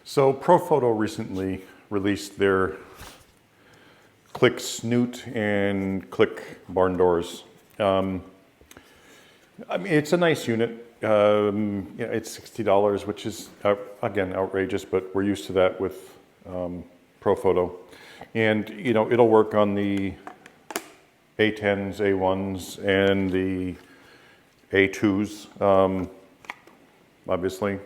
So Profoto recently released their Click Snoot and Click Barn Doors. I mean, it's a nice unit. It's $60, which is, again, outrageous, but we're used to that with Profoto. And, you know, it'll work on the A10s, A1s, and the A2s, obviously.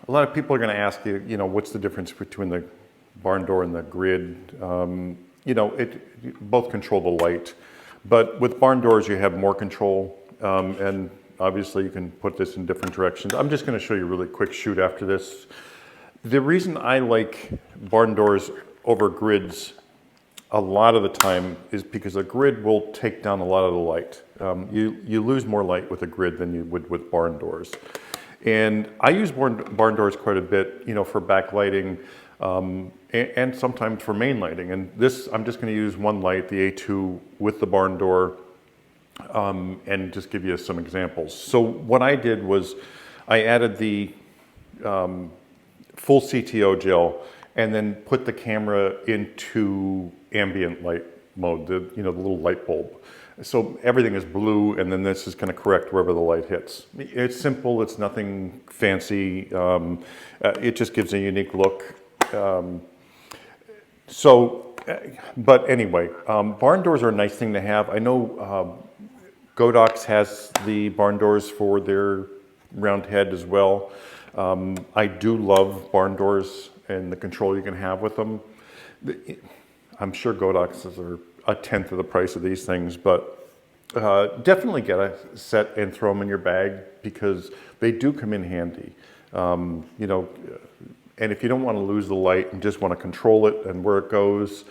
A lot of people are going to ask you, you know, what's the difference between the barn door and the grid? You know, both control the light, but with barn doors you have more control, and obviously you can put this in different directions. I'm just going to show you a really quick shoot after this. The reason I like barn doors over grids a lot of the time is because a grid will take down a lot of the light. You lose more light with a grid than you would with barn doors. And I use barn doors quite a bit, you know, for backlighting and sometimes for main lighting. And this, I'm just going to use one light, the A2, with the barn door, and just give you some examples. So what I did was I added the full CTO gel and then put the camera into ambient light mode, the little light bulb. So everything is blue, and then this is going to correct wherever the light hits. It's simple, it's nothing fancy. It just gives a unique look. But anyway, barn doors are a nice thing to have. I know Godox has the barn doors for their round head as well. I do love barn doors and the control you can have with them. I'm sure Godoxes are a tenth of the price of these things, but definitely get a set and throw them in your bag because they do come in handy. You know, and if you don't want to lose the light and just want to control it and where it goes,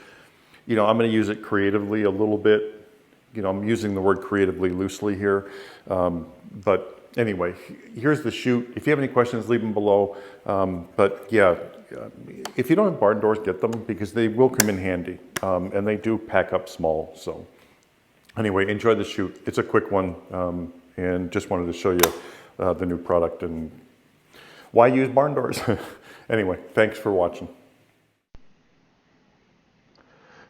you know, I'm going to use it creatively a little bit. You know, I'm using the word creatively loosely here, but anyway, here's the shoot. If you have any questions, leave them below. But yeah, if you don't have barn doors, get them because they will come in handy, and they do pack up small. So anyway, enjoy the shoot. It's a quick one, and just wanted to show you the new product and why use barn doors. Anyway, thanks for watching.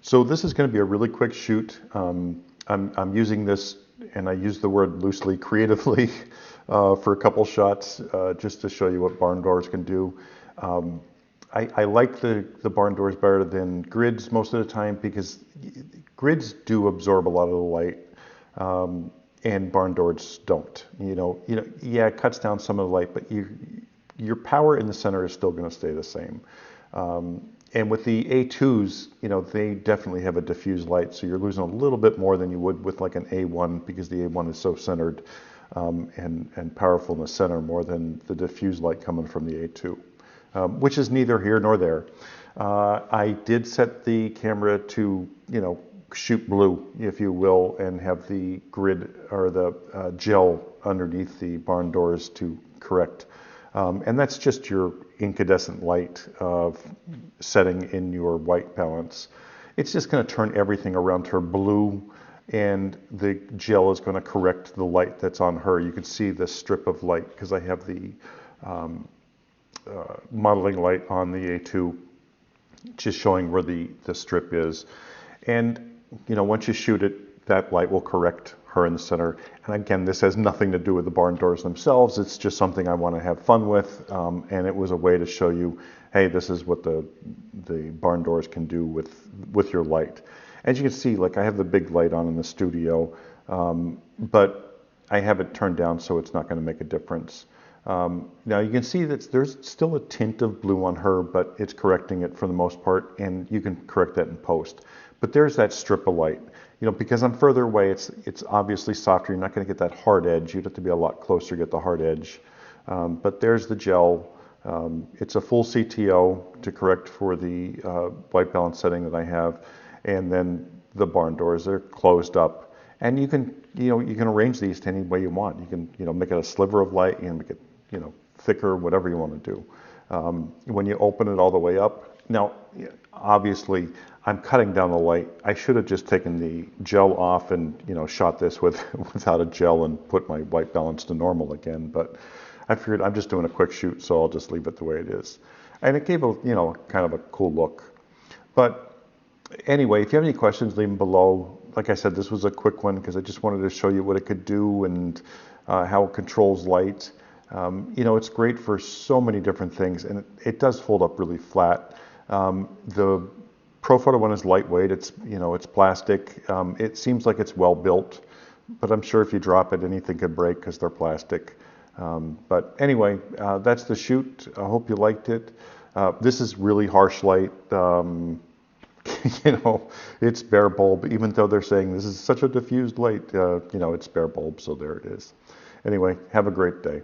So this is going to be a really quick shoot. I'm using this, and I use the word loosely, creatively, for a couple shots, just to show you what barn doors can do. I like the barn doors better than grids most of the time because grids do absorb a lot of the light, and barn doors don't. You know, yeah, it cuts down some of the light, but your power in the center is still going to stay the same. And with the A2s, you know, they definitely have a diffuse light, so you're losing a little bit more than you would with like an A1 because the A1 is so centered and powerful in the center more than the diffuse light coming from the A2. Which is neither here nor there. I did set the camera to, you know, shoot blue, if you will, and have the grid or the gel underneath the barn doors to correct. And that's just your incandescent light setting in your white balance. It's just going to turn everything around her blue, and the gel is going to correct the light that's on her. You can see the strip of light because I have the modeling light on the A2, just showing where the strip is. And, you know, once you shoot it, that light will correct her in the center. And again, this has nothing to do with the barn doors themselves. It's just something I want to have fun with. And it was a way to show you, hey, this is what the barn doors can do with your light. As you can see, like I have the big light on in the studio, but I have it turned down so it's not going to make a difference. Now you can see that there's still a tint of blue on her, but it's correcting it for the most part, and you can correct that in post. But there's that strip of light. You know, because I'm further away, it's obviously softer. You're not going to get that hard edge. You'd have to be a lot closer to get the hard edge. But there's the gel. It's a full CTO to correct for the white balance setting that I have, and then the barn doors are closed up. And you can arrange these to any way you want. You can, make it a sliver of light. You can make it, thicker, whatever you want to do. When you open it all the way up, now, obviously, I'm cutting down the light. I should have just taken the gel off and, shot this without a gel and put my white balance to normal again. But I figured I'm just doing a quick shoot, so I'll just leave it the way it is. And it gave a, kind of a cool look. But anyway, if you have any questions, leave them below. Like I said, this was a quick one because I just wanted to show you what it could do and how it controls light. It's great for so many different things, and it does fold up really flat. The Profoto one is lightweight. It's plastic. It seems like it's well built, but I'm sure if you drop it, anything could break because they're plastic. But anyway, that's the shoot. I hope you liked it. This is really harsh light. It's bare bulb, even though they're saying this is such a diffused light, it's bare bulb, so there it is. Anyway, have a great day.